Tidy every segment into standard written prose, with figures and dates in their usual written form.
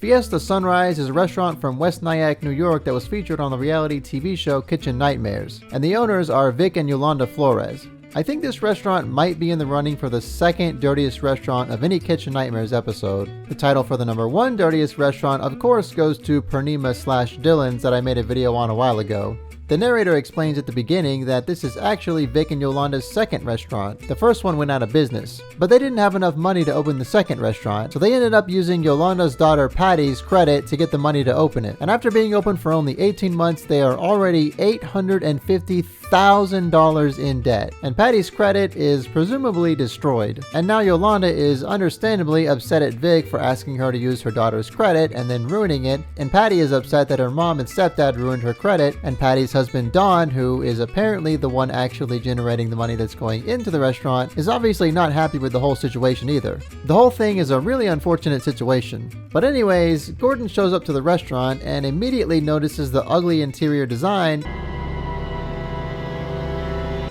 Fiesta Sunrise is a restaurant from West Nyack, New York that was featured on the reality TV show Kitchen Nightmares, and the owners are Vic and Yolanda Flores. I think this restaurant might be in the running for the second dirtiest restaurant of any Kitchen Nightmares episode. The title for the number 1 dirtiest restaurant of course goes to Purnima/Dylan's that I made a video on a while ago. The narrator explains at the beginning that this is actually Vic and Yolanda's second restaurant. The first one went out of business, but they didn't have enough money to open the second restaurant, so they ended up using Yolanda's daughter Patty's credit to get the money to open it. And after being open for only 18 months, they are already $850,000 in debt. And Patty's credit is presumably destroyed. And now Yolanda is understandably upset at Vic for asking her to use her daughter's credit and then ruining it, and Patty is upset that her mom and stepdad ruined her credit, and Patty's husband Don, who is apparently the one actually generating the money that's going into the restaurant, is obviously not happy with the whole situation either. The whole thing is a really unfortunate situation. But anyways, Gordon shows up to the restaurant and immediately notices the ugly interior design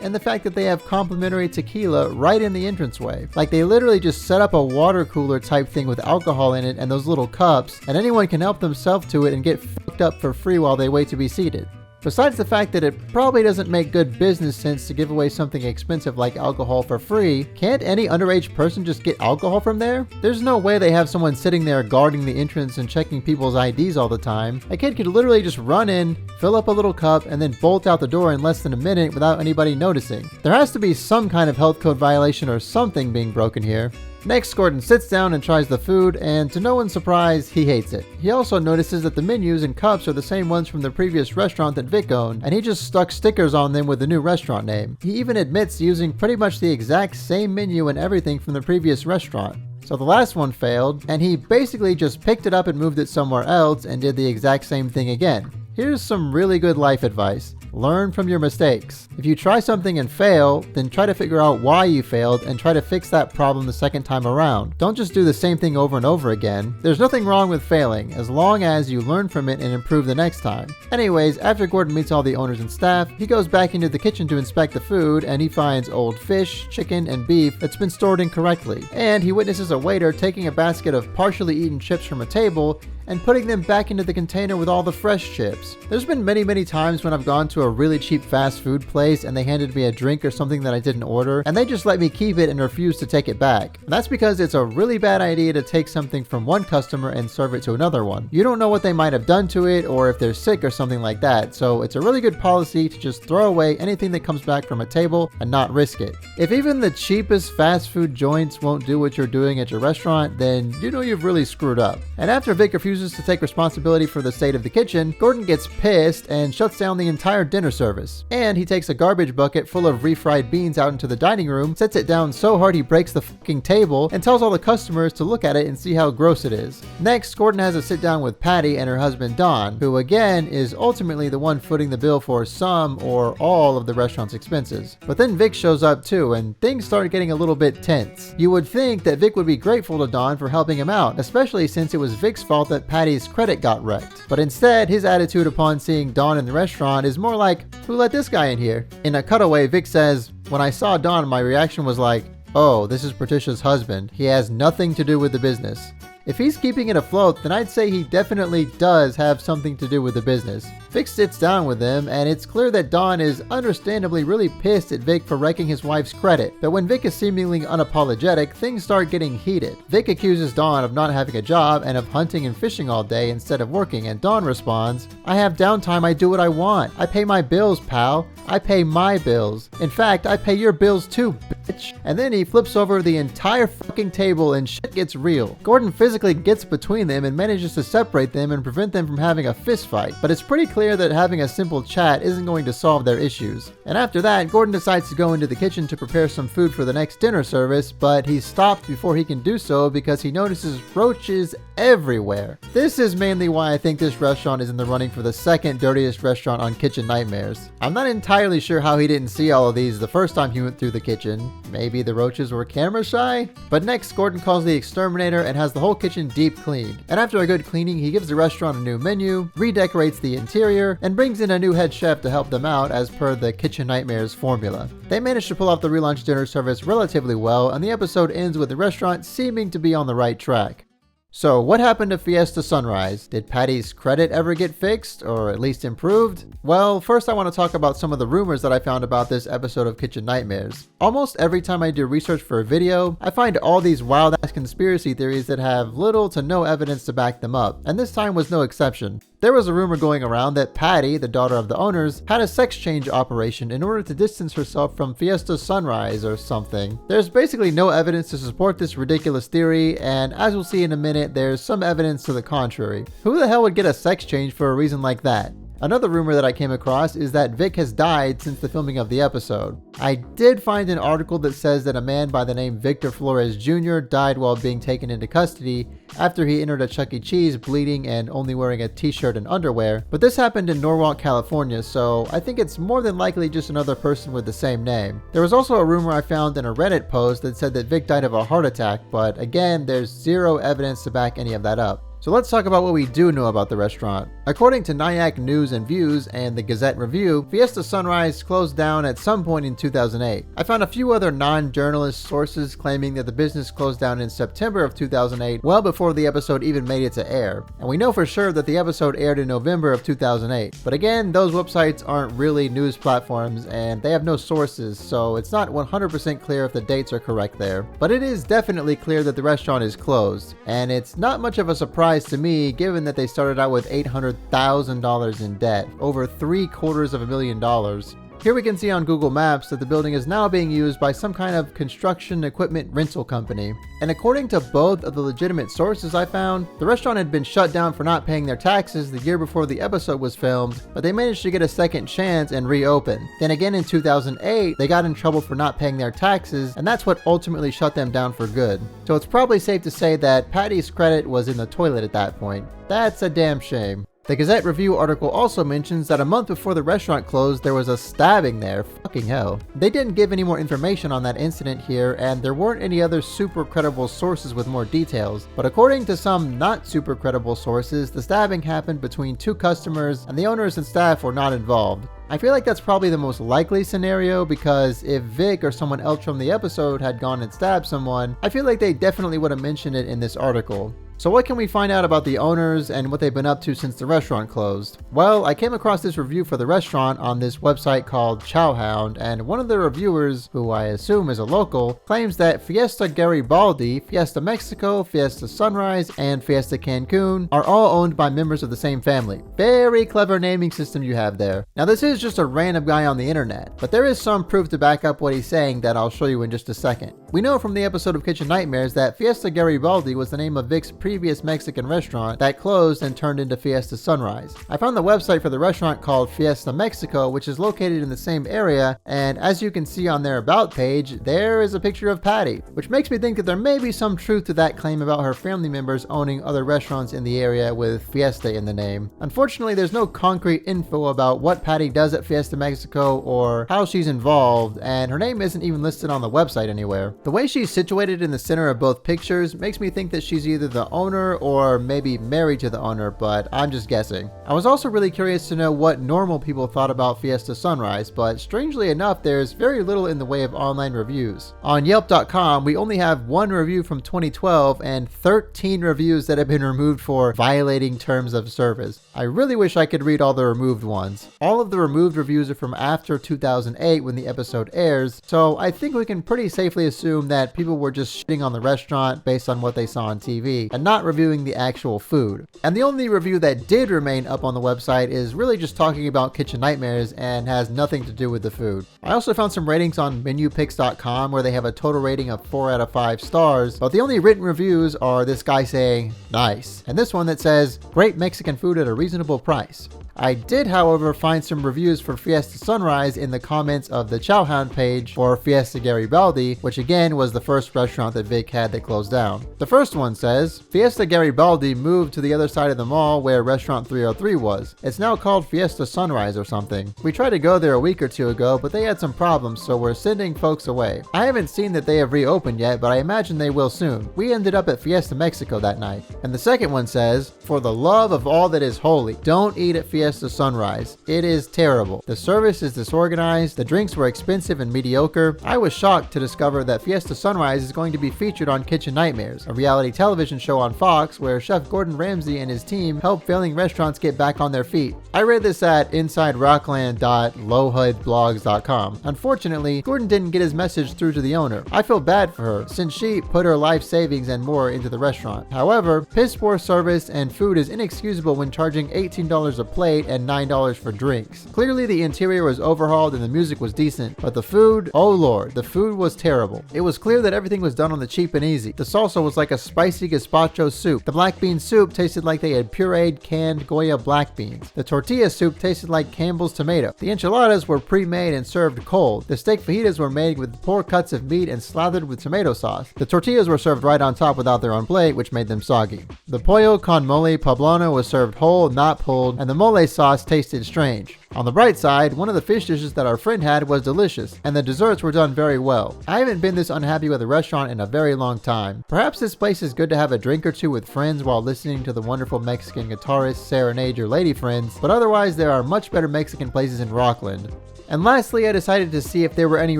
and the fact that they have complimentary tequila right in the entranceway. Like, they literally just set up a water cooler type thing with alcohol in it and those little cups, and anyone can help themselves to it and get fucked up for free while they wait to be seated. Besides the fact that it probably doesn't make good business sense to give away something expensive like alcohol for free, can't any underage person just get alcohol from there? There's no way they have someone sitting there guarding the entrance and checking people's IDs all the time. A kid could literally just run in, fill up a little cup, and then bolt out the door in less than a minute without anybody noticing. There has to be some kind of health code violation or something being broken here. Next, Gordon sits down and tries the food, and to no one's surprise, he hates it. He also notices that the menus and cups are the same ones from the previous restaurant that Vic owned, and he just stuck stickers on them with the new restaurant name. He even admits using pretty much the exact same menu and everything from the previous restaurant. So the last one failed, and he basically just picked it up and moved it somewhere else and did the exact same thing again. Here's some really good life advice. Learn from your mistakes. If you try something and fail, then try to figure out why you failed and try to fix that problem the second time around. Don't just do the same thing over and over again. There's nothing wrong with failing, as long as you learn from it and improve the next time. Anyways, after Gordon meets all the owners and staff, he goes back into the kitchen to inspect the food, and he finds old fish, chicken, and beef that's been stored incorrectly. And he witnesses a waiter taking a basket of partially eaten chips from a table and putting them back into the container with all the fresh chips. There's been many times when I've gone to a really cheap fast food place and they handed me a drink or something that I didn't order, and they just let me keep it and refuse to take it back. And that's because it's a really bad idea to take something from one customer and serve it to another one. You don't know what they might have done to it or if they're sick or something like that, so it's a really good policy to just throw away anything that comes back from a table and not risk it. If even the cheapest fast food joints won't do what you're doing at your restaurant, then you know you've really screwed up. And after Vic refuses to take responsibility for the state of the kitchen, Gordon gets pissed and shuts down the entire dinner service. And he takes a garbage bucket full of refried beans out into the dining room, sets it down so hard he breaks the fucking table, and tells all the customers to look at it and see how gross it is. Next, Gordon has a sit down with Patty and her husband Don, who again is ultimately the one footing the bill for some or all of the restaurant's expenses. But then Vic shows up too, and things start getting a little bit tense. You would think that Vic would be grateful to Don for helping him out, especially since it was Vic's fault that Patty's credit got wrecked. But instead, his attitude upon seeing Don in the restaurant is more like, "Who let this guy in here?" In a cutaway, Vic says, "When I saw Don, my reaction was like, oh, this is Patricia's husband. He has nothing to do with the business." If he's keeping it afloat, then I'd say he definitely does have something to do with the business. Vic sits down with him, and it's clear that Don is understandably really pissed at Vic for wrecking his wife's credit. But when Vic is seemingly unapologetic, things start getting heated. Vic accuses Don of not having a job and of hunting and fishing all day instead of working, and Don responds, "I have downtime, I do what I want. I pay my bills, pal. I pay my bills. In fact, I pay your bills too, bitch." And then he flips over the entire fucking table and shit gets real. Gordon physically gets between them and manages to separate them and prevent them from having a fist fight. But it's pretty clear that having a simple chat isn't going to solve their issues. And after that, Gordon decides to go into the kitchen to prepare some food for the next dinner service, but he's stopped before he can do so because he notices roaches everywhere. This is mainly why I think this restaurant is in the running for the second dirtiest restaurant on Kitchen Nightmares. I'm not entirely sure how he didn't see all of these the first time he went through the kitchen. Maybe the roaches were camera shy? But next, Gordon calls the exterminator and has the whole kitchen deep cleaned. And after a good cleaning, he gives the restaurant a new menu, redecorates the interior, and brings in a new head chef to help them out as per the Kitchen Nightmares formula. They manage to pull off the relaunch dinner service relatively well, and the episode ends with the restaurant seeming to be on the right track. So what happened to Fiesta Sunrise? Did Patty's credit ever get fixed, or at least improved? Well, first I want to talk about some of the rumors that I found about this episode of Kitchen Nightmares. Almost every time I do research for a video, I find all these wild-ass conspiracy theories that have little to no evidence to back them up, and this time was no exception. There was a rumor going around that Patty, the daughter of the owners, had a sex change operation in order to distance herself from Fiesta Sunrise or something. There's basically no evidence to support this ridiculous theory, and as we'll see in a minute, there's some evidence to the contrary. Who the hell would get a sex change for a reason like that? Another rumor that I came across is that Vic has died since the filming of the episode. I did find an article that says that a man by the name Victor Flores Jr. died while being taken into custody after he entered a Chuck E. Cheese bleeding and only wearing a t-shirt and underwear, but this happened in Norwalk, California, so I think it's more than likely just another person with the same name. There was also a rumor I found in a Reddit post that said that Vic died of a heart attack, but again, there's zero evidence to back any of that up. So let's talk about what we do know about the restaurant. According to Nyack News and Views and the Gazette Review, Fiesta Sunrise closed down at some point in 2008. I found a few other non-journalist sources claiming that the business closed down in September of 2008, well before the episode even made it to air. And we know for sure that the episode aired in November of 2008. But again, those websites aren't really news platforms and they have no sources, so it's not 100% clear if the dates are correct there. But it is definitely clear that the restaurant is closed, and it's not much of a surprise to me given that they started out with $800,000 in debt, over $750,000. Here we can see on Google Maps that the building is now being used by some kind of construction equipment rental company. And according to both of the legitimate sources I found, the restaurant had been shut down for not paying their taxes the year before the episode was filmed, but they managed to get a second chance and reopen. Then again in 2008, they got in trouble for not paying their taxes, and that's what ultimately shut them down for good. So it's probably safe to say that Patty's credit was in the toilet at that point. That's a damn shame. The Gazette Review article also mentions that a month before the restaurant closed, there was a stabbing there. Fucking hell. They didn't give any more information on that incident here, and there weren't any other super credible sources with more details. But according to some not super credible sources, the stabbing happened between two customers, and the owners and staff were not involved. I feel like that's probably the most likely scenario because if Vic or someone else from the episode had gone and stabbed someone, I feel like they definitely would have mentioned it in this article. So what can we find out about the owners and what they've been up to since the restaurant closed? Well, I came across this review for the restaurant on this website called Chowhound, and one of the reviewers, who I assume is a local, claims that Fiesta Garibaldi, Fiesta Mexico, Fiesta Sunrise, and Fiesta Cancun are all owned by members of the same family. Very clever naming system you have there. Now this is just a random guy on the internet, but there is some proof to back up what he's saying that I'll show you in just a second. We know from the episode of Kitchen Nightmares that Fiesta Garibaldi was the name of Vic's previous Mexican restaurant that closed and turned into Fiesta Sunrise. I found the website for the restaurant called Fiesta Mexico, which is located in the same area, and as you can see on their about page, there is a picture of Patty, which makes me think that there may be some truth to that claim about her family members owning other restaurants in the area with Fiesta in the name. Unfortunately, there's no concrete info about what Patty does at Fiesta Mexico or how she's involved, and her name isn't even listed on the website anywhere. The way she's situated in the center of both pictures makes me think that she's either the owner or maybe married to the owner, but I'm just guessing. I was also really curious to know what normal people thought about Fiesta Sunrise, but strangely enough, there's very little in the way of online reviews. On Yelp.com, we only have one review from 2012 and 13 reviews that have been removed for violating terms of service. I really wish I could read all the removed ones. All of the removed reviews are from after 2008 when the episode airs, so I think we can pretty safely assume that people were just shitting on the restaurant based on what they saw on TV and not reviewing the actual food. And the only review that did remain up on the website is really just talking about Kitchen Nightmares and has nothing to do with the food. I also found some ratings on menupix.com where they have a total rating of 4 out of 5 stars, but the only written reviews are this guy saying, "Nice," and this one that says, "Great Mexican food at a reasonable price." I did, however, find some reviews for Fiesta Sunrise in the comments of the Chowhound page for Fiesta Garibaldi, which again was the first restaurant that Vic had that closed down. The first one says, "Fiesta Garibaldi moved to the other side of the mall where restaurant 303 was. It's now called Fiesta Sunrise or something. We tried to go there a week or two ago, but they had some problems, so we're sending folks away. I haven't seen that they have reopened yet, but I imagine they will soon. We ended up at Fiesta Mexico that night." And the second one says, "For the love of all that is holy, don't eat at Fiesta Fiesta Sunrise. It is terrible. The service is disorganized, the drinks were expensive and mediocre. I was shocked to discover that Fiesta Sunrise is going to be featured on Kitchen Nightmares, a reality television show on Fox where Chef Gordon Ramsay and his team help failing restaurants get back on their feet. I read this at insiderockland.lowhudblogs.com. Unfortunately, Gordon didn't get his message through to the owner. I feel bad for her, since she put her life savings and more into the restaurant. However, piss poor service and food is inexcusable when charging $18 a plate and $9 for drinks. Clearly the interior was overhauled and the music was decent, but the food, oh lord, the food was terrible. It was clear that everything was done on the cheap and easy. The salsa was like a spicy gazpacho soup. The black bean soup tasted like they had pureed canned Goya black beans. The tortilla soup tasted like Campbell's tomato. The enchiladas were pre-made and served cold. The steak fajitas were made with poor cuts of meat and slathered with tomato sauce. The tortillas were served right on top without their own plate, which made them soggy. The pollo con mole poblano was served whole, not pulled, and the mole sauce tasted strange. On the bright side, one of the fish dishes that our friend had was delicious, and the desserts were done very well. I haven't been this unhappy with a restaurant in a very long time. Perhaps this place is good to have a drink or two with friends while listening to the wonderful Mexican guitarist serenade your lady friends, but otherwise there are much better Mexican places in Rockland. And lastly, I decided to see if there were any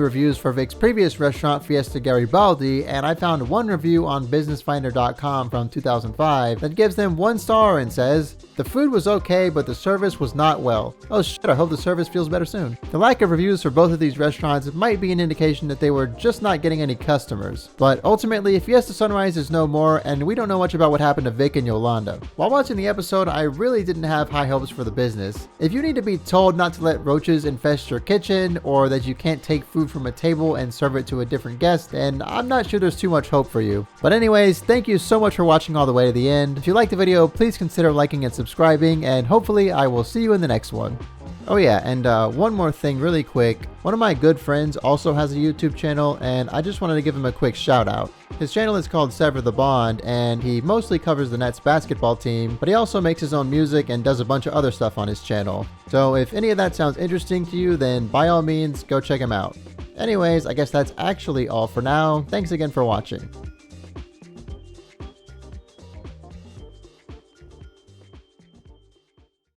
reviews for Vic's previous restaurant, Fiesta Garibaldi, and I found one review on businessfinder.com from 2005 that gives them 1 star and says, "The food was okay, but the service was not well. Oh shit, I hope the service feels better soon." The lack of reviews for both of these restaurants might be an indication that they were just not getting any customers. But ultimately, Fiesta Sunrise is no more, and we don't know much about what happened to Vic and Yolanda. While watching the episode, I really didn't have high hopes for the business. If you need to be told not to let roaches infest your kitchen, or that you can't take food from a table and serve it to a different guest, then I'm not sure there's too much hope for you. But anyways, thank you so much for watching all the way to the end. If you liked the video, please consider liking and subscribing, and hopefully I will see you in the next one. Oh yeah, and one more thing really quick. One of my good friends also has a YouTube channel, and I just wanted to give him a quick shout out. His channel is called Sever the Bond, and he mostly covers the Nets basketball team, but he also makes his own music and does a bunch of other stuff on his channel. So if any of that sounds interesting to you, then by all means, go check him out. Anyways, I guess that's actually all for now. Thanks again for watching.